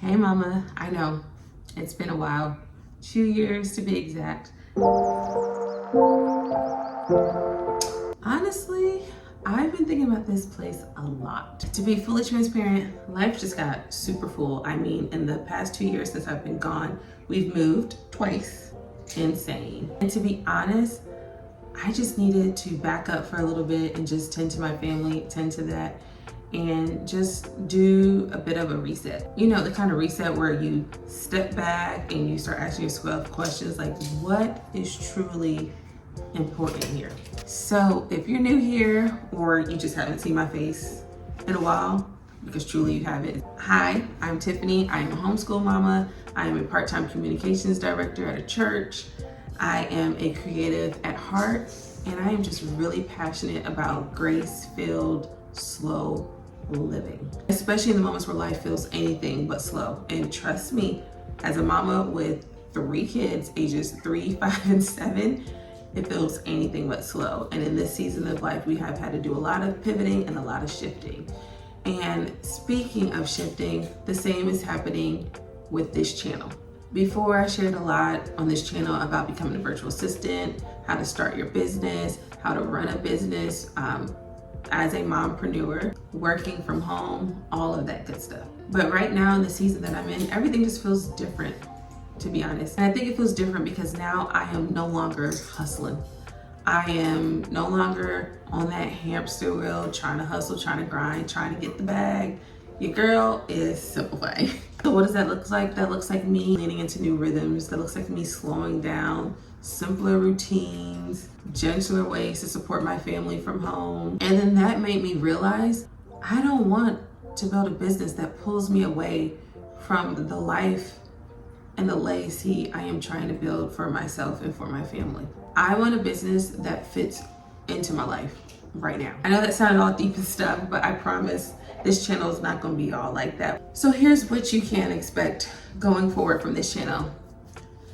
Hey mama, I know, it's been a while. 2 years to be exact. Honestly, I've been thinking about this place a lot. To be fully transparent, life just got super full. I mean, in the past 2 years since I've been gone, we've moved twice. Insane. And to be honest, I just needed to back up for a little bit and just tend to my family, tend to that, and just do a bit of a reset. You know, the kind of reset where you step back and you start asking yourself questions like, what is truly important here? So if you're new here or you just haven't seen my face in a while, because truly you haven't. Hi, I'm Tiffany. I am a homeschool mama. I am a part-time communications director at a church. I am a creative at heart, and I am just really passionate about grace-filled, slow living, especially in the moments where life feels anything but slow. And trust me, as a mama with 3 kids, ages 3, 5, and 7, it feels anything but slow. And in this season of life, we have had to do a lot of pivoting and a lot of shifting. And speaking of shifting, the same is happening with this channel. Before, I shared a lot on this channel about becoming a virtual assistant, how to start your business, how to run a business as a mompreneur, working from home, all of that good stuff. But right now in the season that I'm in, everything just feels different, to be honest. And I think it feels different because now I am no longer hustling. I am no longer on that hamster wheel, trying to hustle, trying to grind, trying to get the bag. Your girl is simplifying. So what does that look like? That looks like me leaning into new rhythms. That looks like me slowing down, simpler routines, gentler ways to support my family from home. And then that made me realize I don't want to build a business that pulls me away from the life and the legacy I am trying to build for myself and for my family. I want a business that fits into my life right now. I know that sounded all deep and stuff, but I promise this channel is not gonna be all like that. So here's what you can expect going forward from this channel.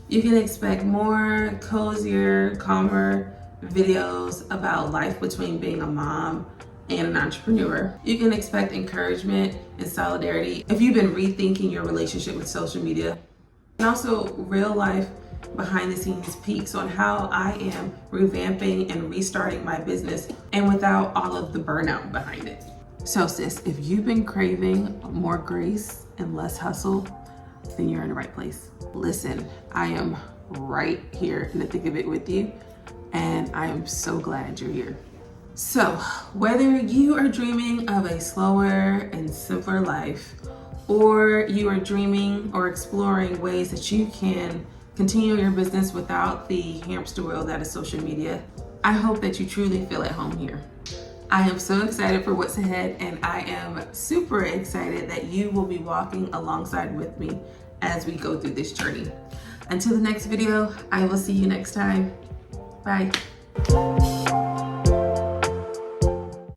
You can expect more cozier, calmer videos about life between being a mom and an entrepreneur. You can expect encouragement and solidarity if you've been rethinking your relationship with social media. And also real life behind the scenes peeks on how I am revamping and restarting my business and without all of the burnout behind it. So sis, if you've been craving more grace and less hustle, then you're in the right place. Listen, I am right here in the thick of it with you, and I am so glad you're here. So whether you are dreaming of a slower and simpler life, or you are dreaming or exploring ways that you can continue your business without the hamster wheel that is social media, I hope that you truly feel at home here. I am so excited for what's ahead, and I am super excited that you will be walking alongside with me as we go through this journey. Until the next video, I will see you next time. Bye.